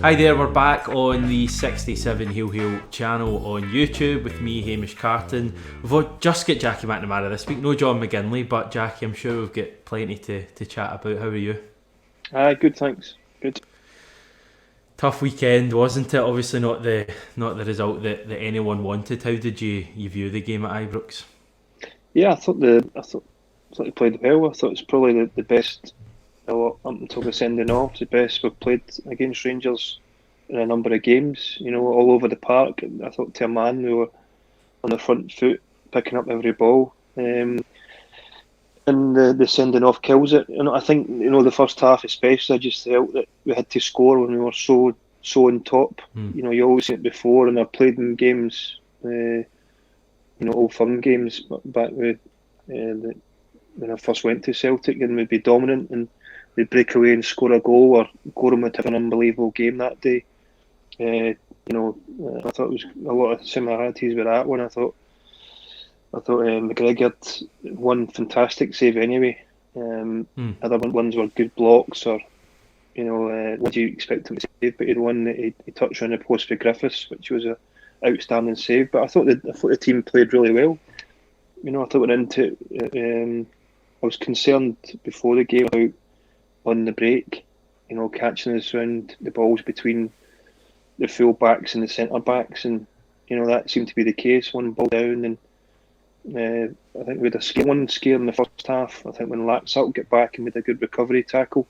Hi there, we're back on the 67 Heel Heel channel on YouTube with me, Hamish Carton. We've just got Jackie McNamara this week, no John McGinley, but Jackie, I'm sure we've got plenty to chat about. How are you? Good, thanks. Good. Tough weekend, wasn't it? Obviously not the result that anyone wanted. How did you view the game at Ibrox? Yeah, I thought they played well. I thought it's probably the best up until the sending off, the best we've played against Rangers in a number of games. You know, all over the park. I thought to a man we were on the front foot, picking up every ball. And the sending off kills it. And I think the first half especially, I just felt that we had to score when we were so on top. You know, you always see it before, and I've played in games, Old Firm games back with when I first went to Celtic, and we'd be dominant and they'd break away and score a goal, or Gorham would have an unbelievable game that day. I thought it was a lot of similarities with that one. I thought McGregor had one fantastic save anyway. Other ones were good blocks, or what do you expect him to save? But he had one that he touched on the post for Griffiths, which was a outstanding save. But I thought the team played really well. I thought we went into it. I was concerned before the game about on the break, catching us around the balls between the full backs and the centre backs, and that seemed to be the case. One ball down, and I think we had one scare in the first half. I think when Laxalt got back and made a good recovery tackle,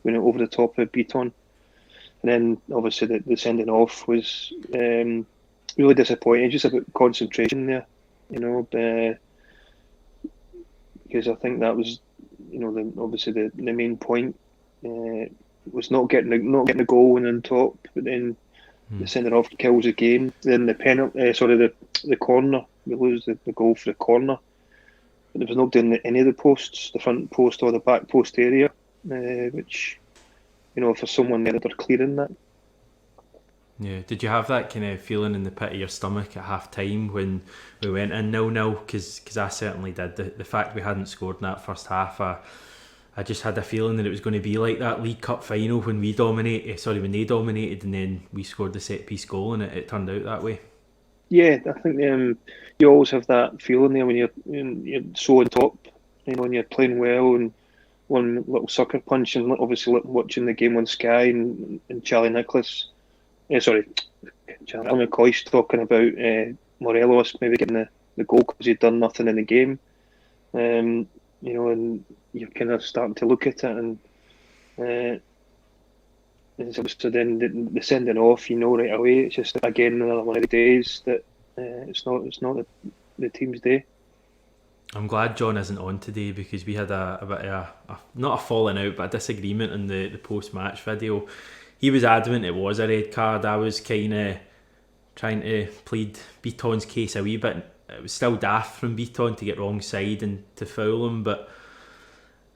went over the top of Beaton, and then obviously the sending off was really disappointing. Just about concentration there, because I think that was obviously the main point was not getting the goal and on top, but then the sending off kills the game. Then the penalty, the corner, we lose the goal for the corner, but there was not doing any of the posts, the front post or the back post area, which for someone there they're clearing that. Yeah, did you have that kind of feeling in the pit of your stomach at half time when we went in 0-0? Because I certainly did. The fact we hadn't scored in that first half, I just had a feeling that it was going to be like that League Cup final when they dominated, and then we scored the set piece goal, and it turned out that way. Yeah, I think you always have that feeling there when you're so on top, when you're playing well, and one little sucker punch, and obviously watching the game on Sky and Charlie Nicholas. Charlie McCoy's talking about Morelos maybe getting the goal because he'd done nothing in the game. And you're kind of starting to look at it, and so then the sending off, right away. It's just again another one of the days that it's not the team's day. I'm glad John isn't on today, because we had a bit of a not a falling out, but a disagreement in the post-match video. He was adamant it was a red card. I was kind of trying to plead Beaton's case a wee bit. It was still daft from Beaton to get wrong side and to foul him, but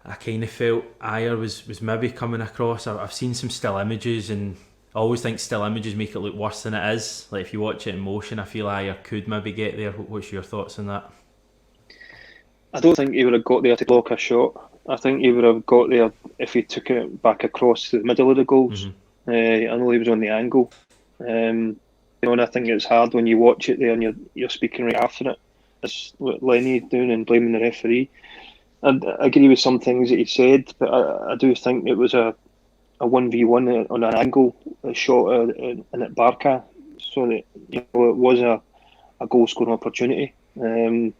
I kind of felt Ayer was maybe coming across. I've seen some still images, and I always think still images make it look worse than it is. Like if you watch it in motion, I feel Ayer could maybe get there. What's your thoughts on that? I don't think he would have got there to block a shot. I think he would have got there if he took it back across to the middle of the goals. Mm-hmm. I know he was on the angle, and I think it's hard when you watch it there and you're speaking right after it. It's what Lenny doing and blaming the referee. And I agree with some things that he said, but I do think it was a 1v1 on an angle, a shot in at Barca, so that it was a goal scoring opportunity. I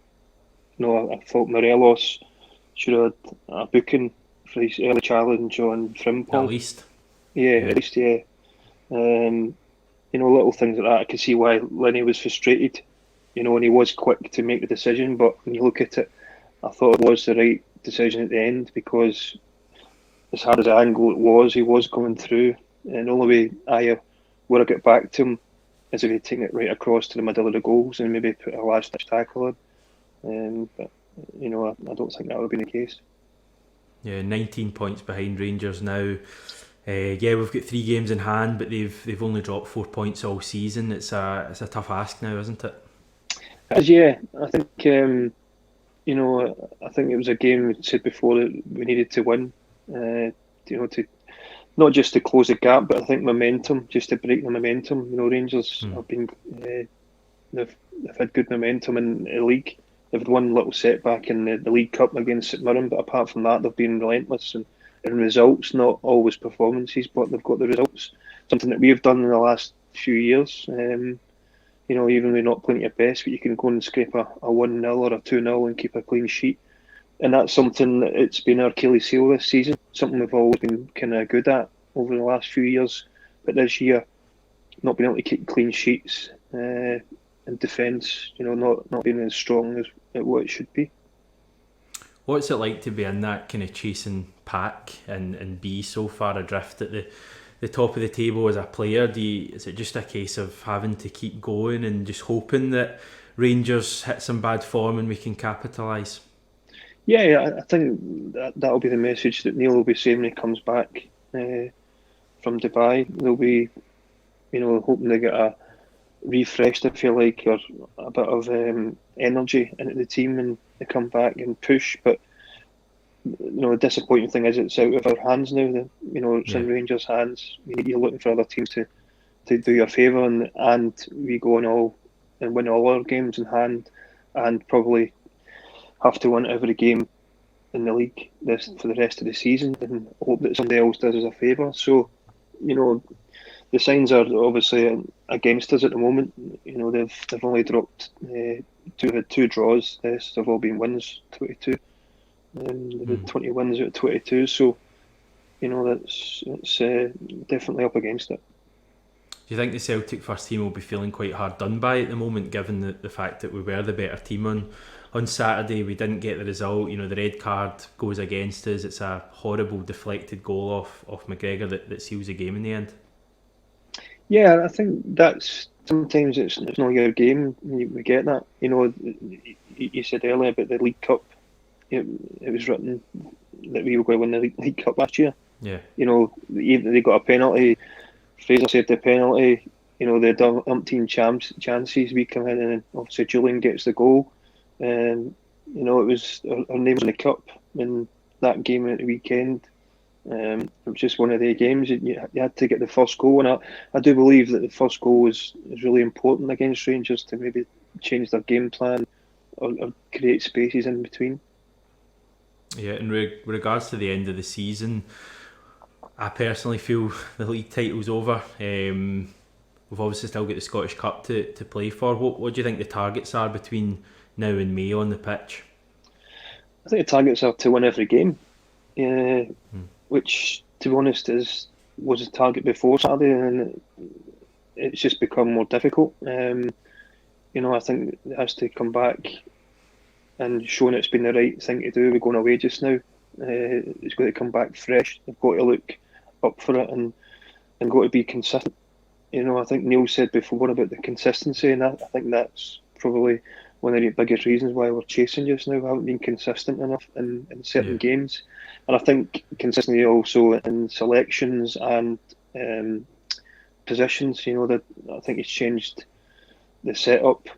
thought Morelos should have had a booking for his early challenge on Frimpong. At least. Yeah. Little things like that. I could see why Lenny was frustrated, and he was quick to make the decision. But when you look at it, I thought it was the right decision at the end, because as hard as the angle it was, he was coming through. And the only way Ayer would have got back to him is if he'd taken it right across to the middle of the goals and maybe put a last-ditch tackle in. But, I don't think that would have been the case. Yeah, 19 points behind Rangers now. We've got 3 games in hand, but they've only dropped 4 points all season. It's a tough ask now, isn't it? Yeah, I think I think it was a game we said before that we needed to win. To not just to close the gap, but I think momentum, just to break the momentum. Rangers have been they've had good momentum in the league. They've had one little setback in the League Cup against St Mirren, but apart from that, they've been relentless in results, not always performances, but they've got the results. Something that we've done in the last few years. Even when you're not playing at your best, but you can go and scrape a 1-0 or a 2-0 and keep a clean sheet. And that's something that it's been our Achilles heel this season, something we've always been kind of good at over the last few years. But this year, not being able to keep clean sheets and defence, not being as strong as what it should be. What's it like to be in that kind of chasing pack and be so far adrift at the top of the table as a player? Is it just a case of having to keep going and just hoping that Rangers hit some bad form and we can capitalise? Yeah, I think that'll be the message that Neil will be saying when he comes back from Dubai. They'll be, hoping to get a refreshed, if you like, or a bit of energy into the team and they come back and push. But the disappointing thing is it's out of our hands now. It's in Rangers' hands. You're looking for other teams to do you a favour, and we go on all and win all our games in hand, and probably have to win every game in the league for the rest of the season, and hope that somebody else does us a favour. So, the signs are obviously against us at the moment. They've only dropped two draws. They've all been wins, 22. They've had 20 wins out of 22. So, it's definitely up against it. Do you think the Celtic first team will be feeling quite hard done by at the moment, given the fact that we were the better team on Saturday? We didn't get the result. The red card goes against us. It's a horrible deflected goal off McGregor that seals the game in the end. Yeah, I think that's sometimes it's not your game. We get that. You said earlier about the League Cup. It was written that we were going to win the League Cup last year. Yeah. They got a penalty. Fraser saved the penalty. They had umpteen chances. We come in and obviously Julian gets the goal. It was our name was in the cup in that game at the weekend. It was just one of the games. You had to get the first goal, and I do believe that the first goal is really important against Rangers to maybe change their game plan or create spaces in between. Yeah, in regards to the end of the season, I personally feel the league title's over. We've obviously still got the Scottish Cup to play for. What do you think the targets are between now and May on the pitch? I think the targets are to win every game, which, to be honest, was a target before Saturday, and it's just become more difficult. I think it has to come back and showing it's been the right thing to do. We're going away just now. It's got to come back fresh. They've got to look up for it and got to be consistent. I think Neil said before about the consistency, and I think that's probably one of the biggest reasons why we're chasing just now. We haven't been consistent enough in certain games. And I think consistency also in selections and positions, that I think he's changed the setup,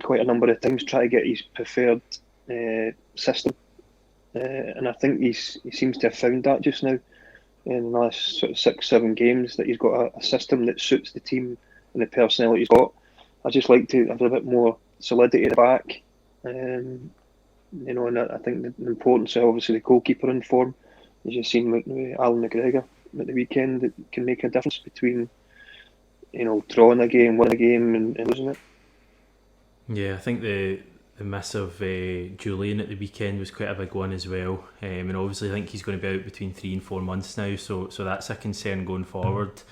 quite a number of times, try to get his preferred system. And I think he seems to have found that just now in the last sort of 6-7 games, that he's got a system that suits the team and the personnel he's got. I just like to have a bit more solidity at the back. And I think the importance of obviously the goalkeeper in form, as you've seen with Alan McGregor at the weekend, it can make a difference between drawing a game, winning a game and losing it. Yeah, I think the miss of Julian at the weekend was quite a big one as well, and obviously I think he's going to be out between 3 and 4 months now, so that's a concern going forward.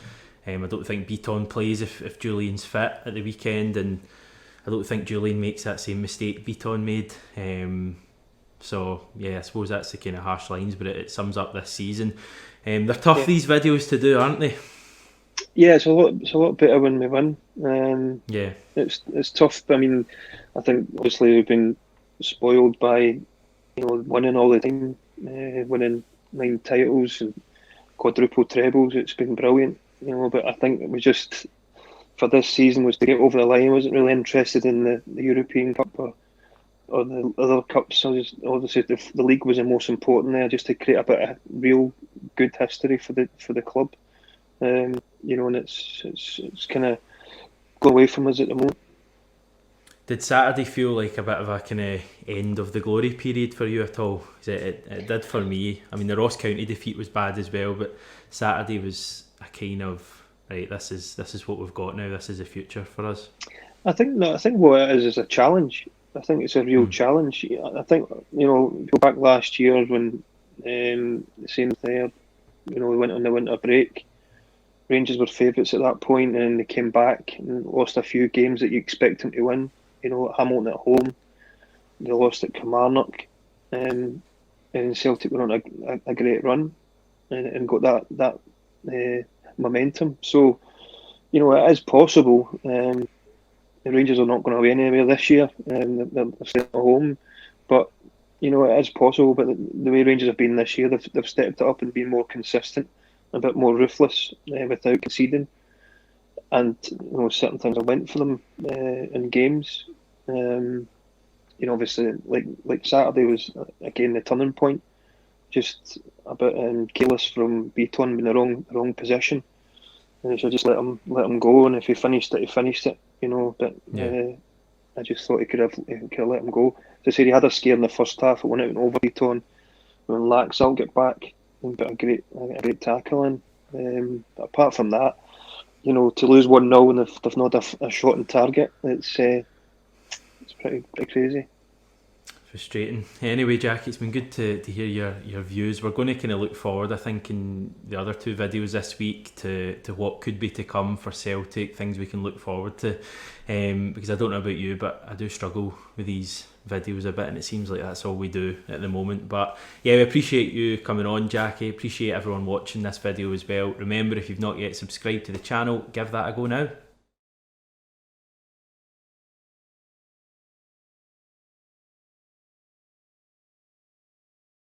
I don't think Beaton plays if Julian's fit at the weekend, and I don't think Julian makes that same mistake Beaton made. So yeah, I suppose that's the kind of harsh lines, but it sums up this season. They're tough, these videos to do, aren't they? Yeah, it's a lot better when we win. It's tough. I mean, I think obviously we've been spoiled by winning all the time, winning 9 titles and quadruple trebles. It's been brilliant, But I think it was just for this season was to get over the line. I wasn't really interested in the European Cup or the other cups. So obviously the league was the most important there, just to create a bit of real good history for the club. And it's kind of gone away from us at the moment. Did Saturday feel like a bit of a kind of end of the glory period for you at all? 'Cause it did for me. I mean, the Ross County defeat was bad as well, but Saturday was a kind of, right, this is what we've got now. This is the future for us. I think what it is a challenge. I think it's a real challenge. I think go back last year when the same thing. We went on the winter break. Rangers were favourites at that point, and they came back and lost a few games that you expect them to win. Hamilton at home, they lost at Kilmarnock, and Celtic were on a great run and got that momentum. So, it is possible. The Rangers are not going to away anywhere this year. They're staying at home, but it is possible. But the way Rangers have been this year, they've stepped it up and been more consistent, a bit more ruthless without conceding. And certain things have went for them in games. Obviously, like Saturday was again the turning point. Just a bit careless from Beaton in the wrong position, and he should just let him go. And if he finished it, he finished it. But I just thought he could have let him go. As I said, he had a scare in the first half. It went out and over Beaton when Laxalt got back and put a great tackle in. But apart from that, to lose 1-0 and they've not a shot on target, it's pretty crazy. Frustrating. Anyway, Jack, it's been good to hear your views. We're going to kind of look forward, I think, in the other two videos this week to what could be to come for Celtic, things we can look forward to. Because I don't know about you, but I do struggle with these videos a bit, and it seems like that's all we do at the moment. But yeah, we appreciate you coming on, Jackie. Appreciate everyone watching this video as well. Remember, if you've not yet subscribed to the channel, give that a go now.